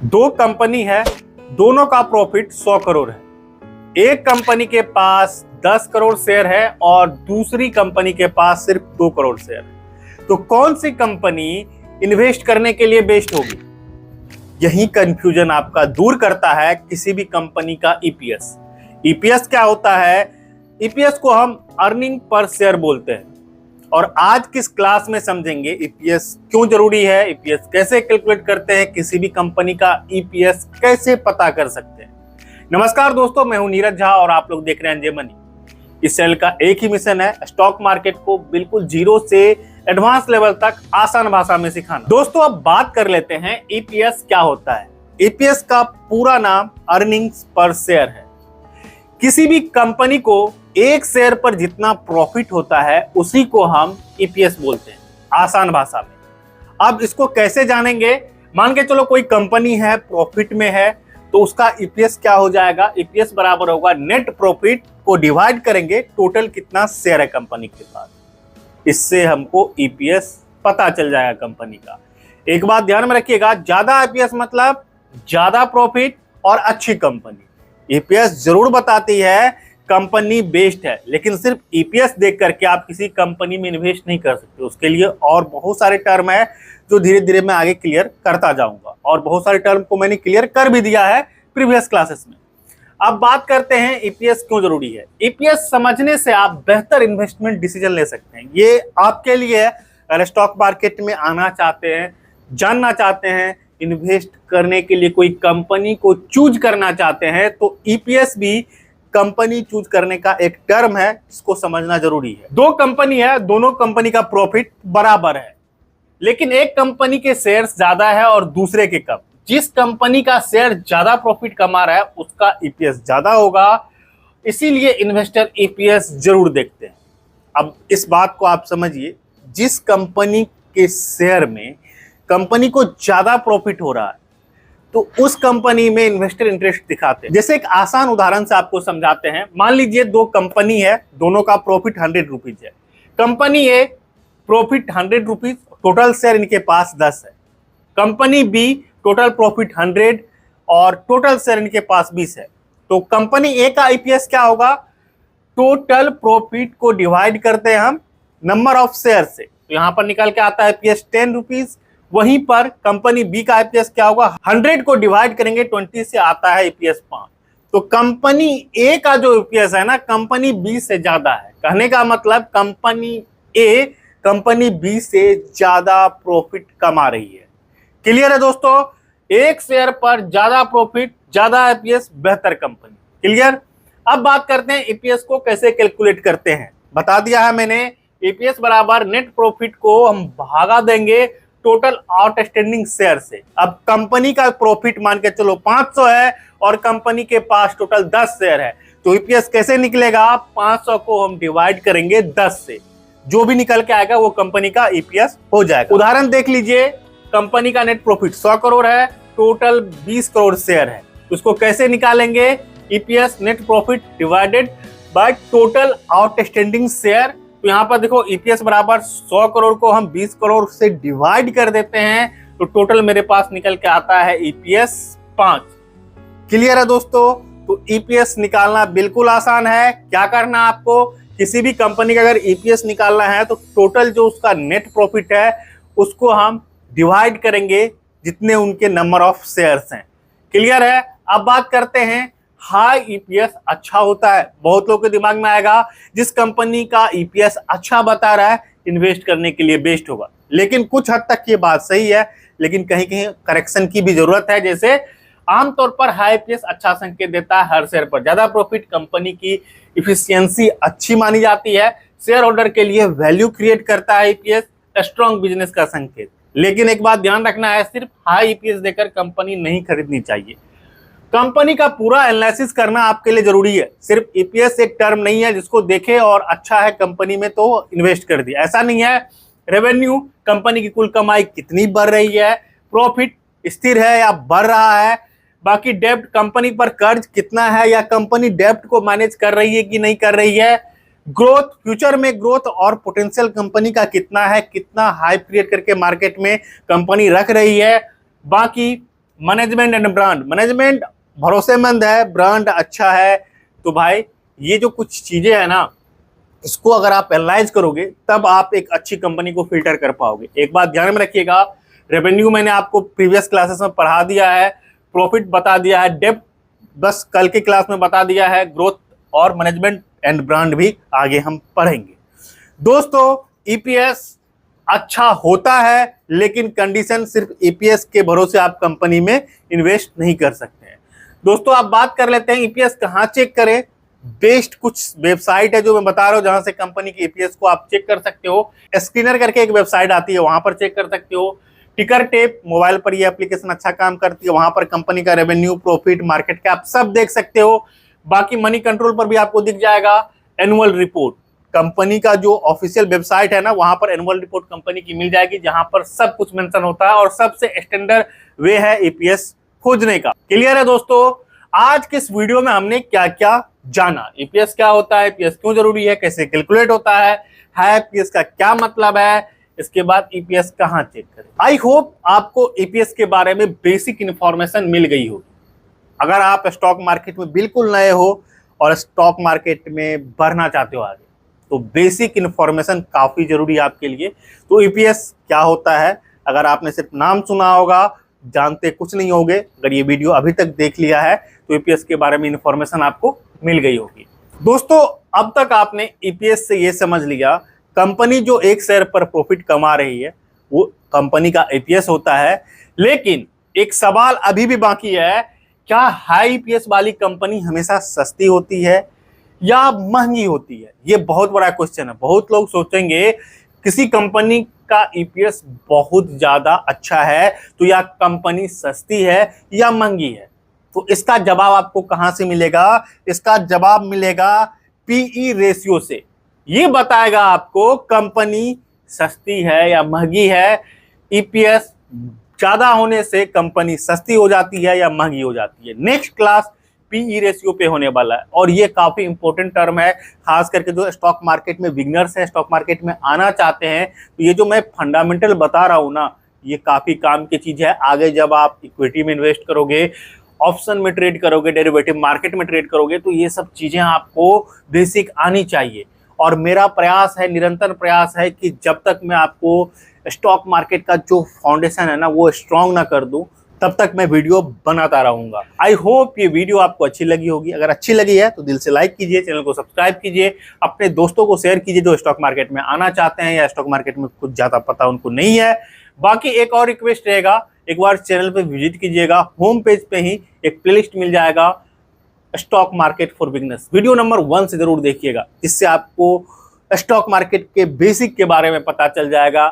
दो कंपनी है, दोनों का प्रॉफिट 100 करोड़ है। एक कंपनी के पास 10 करोड़ शेयर है और दूसरी कंपनी के पास सिर्फ 2 करोड़ शेयर है। तो कौन सी कंपनी इन्वेस्ट करने के लिए बेस्ट होगी? यही कंफ्यूजन आपका दूर करता है किसी भी कंपनी का ईपीएस। ईपीएस क्या होता है? ईपीएस को हम अर्निंग पर शेयर बोलते हैं और आज किस क्लास में समझेंगे ईपीएस क्यों जरूरी है, ईपीएस कैसे कैलकुलेट करते हैं, किसी भी कंपनी का ईपीएस कैसे पता कर सकते हैं। नमस्कार दोस्तों, मैं हूं नीरज झा और आप लोग देख रहे हैं जे मनी। इस चैनल का एक ही मिशन है, स्टॉक मार्केट को बिल्कुल जीरो से एडवांस लेवल तक आसान भाषा में सिखाना। दोस्तों अब बात कर लेते हैं ईपीएस क्या होता है। ईपीएस का पूरा नाम अर्निंग्स पर शेयर है। किसी भी कंपनी को एक शेयर पर जितना प्रॉफिट होता है उसी को हम ईपीएस बोलते हैं आसान भाषा में। अब इसको कैसे जानेंगे? मान के चलो कोई कंपनी है, प्रॉफिट में है, तो उसका ईपीएस क्या हो जाएगा? ईपीएस बराबर होगा नेट प्रॉफिट को डिवाइड करेंगे टोटल कितना शेयर है कंपनी के पास। इससे हमको ईपीएस पता चल जाएगा कंपनी का। एक बात ध्यान में रखिएगा, ज्यादा ईपीएस मतलब ज्यादा प्रॉफिट और अच्छी कंपनी। ईपीएस जरूर बताती है कंपनी बेस्ट है, लेकिन सिर्फ ईपीएस देख करके आप किसी कंपनी में इन्वेस्ट नहीं कर सकते। उसके लिए और बहुत सारे टर्म है जो धीरे धीरे मैं आगे क्लियर करता जाऊंगा और बहुत सारे टर्म को मैंने क्लियर कर भी दिया है प्रीवियस क्लासेस में। अब बात करते हैं ईपीएस क्यों जरूरी है। ईपीएस समझने से आप बेहतर इन्वेस्टमेंट डिसीजन ले सकते हैं। ये आपके लिए है, अगर स्टॉक मार्केट में आना चाहते हैं, जानना चाहते हैं, इन्वेस्ट करने के लिए कोई कंपनी को चूज करना चाहते हैं, तो ईपीएस भी कंपनी चूज करने का एक टर्म है, इसको समझना जरूरी है। दो कंपनी है, दोनों कंपनी का प्रॉफिट बराबर है, लेकिन एक कंपनी के शेयर्स ज्यादा है और दूसरे के कम। जिस कंपनी का शेयर ज्यादा प्रॉफिट कमा रहा है उसका ईपीएस ज्यादा होगा, इसीलिए इन्वेस्टर ईपीएस जरूर देखते हैं। अब इस बात को आप समझिए, जिस कंपनी के शेयर में कंपनी को ज्यादा प्रॉफिट हो रहा है तो उस कंपनी में इन्वेस्टर इंटरेस्ट दिखाते हैं। जैसे एक आसान उदाहरण से आपको समझाते हैं। मान लीजिए दो कंपनी है, दोनों का प्रॉफिट 100 रुपीज है। कंपनी ए प्रॉफिट 100 रुपीज, टोटल शेयर इनके पास 10 है। कंपनी बी टोटल प्रॉफिट 100 और टोटल शेयर इनके पास 20 है। तो कंपनी ए का ईपीएस क्या होगा? टोटल प्रॉफिट को डिवाइड करते हैं हम नंबर ऑफ शेयर से, तो यहां पर निकल के आता है ईपीएस 10 रुपीज। वहीं पर कंपनी बी का ईपीएस क्या होगा? 100 को डिवाइड करेंगे 20 से, आता है ईपीएस 5। तो कंपनी ए का जो ईपीएस है ना, कंपनी बी से ज्यादा है। कहने का मतलब कंपनी ए कंपनी बी से ज्यादा प्रॉफिट कमा रही है। क्लियर है दोस्तों? एक शेयर पर ज्यादा प्रॉफिट, ज्यादा ईपीएस, बेहतर कंपनी। क्लियर? अब बात करते हैं ईपीएस को कैसे कैलकुलेट करते हैं। बता दिया है मैंने, ईपीएस बराबर नेट प्रॉफिट को हम भागा देंगे टोटल आउटस्टैंडिंग शेयर से। अब कंपनी का प्रॉफिट मान के चलो 500 है और कंपनी के पास टोटल 10 शेयर है, तो ईपीएस कैसे निकलेगा? 500 को हम डिवाइड करेंगे 10 से, जो भी निकल के आएगा वो कंपनी का ईपीएस हो जाएगा। उदाहरण देख लीजिए, कंपनी का नेट प्रॉफिट 100 करोड़ है, टोटल 20 करोड़ शेयर है। उसको कैसे निकालेंगे? EPS net profit divided by total outstanding share. तो यहाँ पर देखो ईपीएस बराबर 100 करोड़ को हम 20 करोड़ से डिवाइड कर देते हैं, तो टोटल मेरे पास निकल के आता है ईपीएस 5। क्लियर है दोस्तों? तो ईपीएस निकालना बिल्कुल आसान है। क्या करना आपको? किसी भी कंपनी का अगर ईपीएस निकालना है तो टोटल जो उसका नेट प्रॉफिट है उसको हम डिवाइड करेंगे जितने उनके नंबर ऑफ शेयर्स हैं। क्लियर है? अब बात करते हैं, हाई ईपीएस अच्छा होता है। बहुत लोगों के दिमाग में आएगा जिस कंपनी का ईपीएस अच्छा बता रहा है इन्वेस्ट करने के लिए बेस्ट होगा, लेकिन कुछ हद तक ये बात सही है, लेकिन कहीं कहीं करेक्शन की भी जरूरत है। जैसे आमतौर पर हाई ईपीएस अच्छा संकेत देता है हर शेयर पर ज्यादा प्रॉफिट, कंपनी की इफिशियंसी अच्छी मानी जाती है, शेयर होल्डर के लिए वैल्यू क्रिएट करता है ईपीएस, स्ट्रॉन्ग बिजनेस का संकेत। लेकिन एक बात ध्यान रखना है, सिर्फ हाई ईपीएस देकर कंपनी नहीं खरीदनी चाहिए। कंपनी का पूरा एनालिसिस करना आपके लिए जरूरी है। सिर्फ ईपीएस एक टर्म नहीं है जिसको देखे और अच्छा है कंपनी में तो इन्वेस्ट कर दिया, ऐसा नहीं है। रेवेन्यू, कंपनी की कुल कमाई कितनी बढ़ रही है, प्रॉफिट स्थिर है या बढ़ रहा है, बाकी डेब्ट, कंपनी पर कर्ज कितना है या कंपनी डेब्ट को मैनेज कर रही है कि नहीं कर रही है, ग्रोथ, फ्यूचर में ग्रोथ और पोटेंशियल कंपनी का कितना है, कितना हाइप क्रिएट करके मार्केट में कंपनी रख रही है, बाकी मैनेजमेंट एंड ब्रांड। मैनेजमेंट भरोसेमंद है, ब्रांड अच्छा है। तो भाई ये जो कुछ चीजें है ना, इसको अगर आप एनालाइज करोगे तब आप एक अच्छी कंपनी को फिल्टर कर पाओगे। एक बात ध्यान में रखिएगा, रेवेन्यू मैंने आपको प्रीवियस क्लासेस में पढ़ा दिया है, प्रॉफिट बता दिया है, डेप्थ बस कल के क्लास में बता दिया है, ग्रोथ और मैनेजमेंट एंड ब्रांड भी आगे हम पढ़ेंगे। दोस्तों ईपीएस अच्छा होता है, लेकिन कंडीशन सिर्फ ईपीएस के भरोसे आप कंपनी में इन्वेस्ट नहीं कर सकते हैं। दोस्तों आप बात कर लेते हैं ईपीएस कहाँ चेक करें। बेस्ट कुछ वेबसाइट है जो मैं बता रहा हूं, जहां से कंपनी की ईपीएस को आप चेक कर सकते हो। स्क्रीनर करके एक वेबसाइट आती है, वहां पर चेक कर सकते हो। टिकर टेप मोबाइल पर ये एप्लीकेशन अच्छा काम करती है, वहां पर कंपनी का रेवेन्यू, प्रॉफिट, मार्केट कैप सब देख सकते हो। बाकी मनी कंट्रोल पर भी आपको दिख जाएगा। एनुअल रिपोर्ट कंपनी का जो ऑफिशियल वेबसाइट है ना, वहां पर एनुअल रिपोर्ट कंपनी की मिल जाएगी, जहां पर सब कुछ मेंशन होता है और सबसे स्टैंडर्ड वे है ईपीएस खोजने का। क्लियर है दोस्तों? आज के इस वीडियो में हमने क्या क्या जाना, ईपीएस क्या होता है, ईपीएस क्यों जरूरी है, कैसे कैलकुलेट होता है ईपीएस का क्या मतलब है, इसके बाद ईपीएस कहां चेक करें। आई होप आपको ईपीएस के बारे में बेसिक इंफॉर्मेशन मिल गई होगी। अगर आप स्टॉक मार्केट में बिल्कुल नए हो और स्टॉक मार्केट में बढ़ना चाहते हो आगे, तो बेसिक इंफॉर्मेशन काफी जरूरी है आपके लिए। तो ईपीएस क्या होता है, अगर आपने सिर्फ नाम सुना होगा, जानते कुछ नहीं होगे, अगर ये वीडियो अभी तक देख लिया है तो ईपीएस के बारे में इंफॉर्मेशन आपको मिल गई होगी। दोस्तों अब तक आपने ईपीएस से ये समझ लिया, कंपनी जो एक शेयर पर प्रॉफिट कमा रही है वो कंपनी का ईपीएस होता है। लेकिन एक सवाल अभी भी बाकी है, क्या हाई ईपीएस वाली कंपनी हमेशा सस्ती होती है या महंगी होती है? ये बहुत बड़ा क्वेश्चन है। बहुत लोग सोचेंगे किसी कंपनी का ईपीएस बहुत ज्यादा अच्छा है तो या कंपनी सस्ती है या महंगी है। तो इसका जवाब आपको कहां से मिलेगा? इसका जवाब मिलेगा पीई रेशियो से। ये बताएगा आपको कंपनी सस्ती है या महंगी है। ईपीएस ज्यादा होने से कंपनी सस्ती हो जाती है या महंगी हो जाती है। नेक्स्ट क्लास पीई रेशियो पे होने वाला है और ये काफी इंपॉर्टेंट टर्म है, खास करके जो स्टॉक मार्केट में बिगनर्स हैं, स्टॉक मार्केट में आना चाहते हैं। तो ये जो मैं फंडामेंटल बता रहा हूं ना, ये काफी काम की चीज है। आगे जब आप इक्विटी में इन्वेस्ट करोगे, ऑप्शन में ट्रेड करोगे, डेरिवेटिव मार्केट में ट्रेड करोगे, तो ये सब चीजें आपको बेसिक आनी चाहिए। और मेरा प्रयास है, निरंतर प्रयास है कि जब तक मैं आपको स्टॉक मार्केट का जो फाउंडेशन है ना वो स्ट्रांग ना कर दूं, तब तक मैं वीडियो बनाता रहूंगा। आई होप ये वीडियो आपको अच्छी लगी होगी। अगर अच्छी लगी है तो दिल से लाइक कीजिए, चैनल को सब्सक्राइब कीजिए, अपने दोस्तों को शेयर कीजिए जो स्टॉक मार्केट में आना चाहते हैं या स्टॉक मार्केट में कुछ ज्यादा पता उनको नहीं है। बाकी एक और रिक्वेस्ट रहेगा, एक बार चैनल पे विजिट कीजिएगा, होम पेज पे ही एक प्लेलिस्ट मिल जाएगा stock market for beginners, video number 1 से जरूर देखिएगा, जिससे आपको स्टॉक मार्केट के बेसिक के बारे में पता चल जाएगा।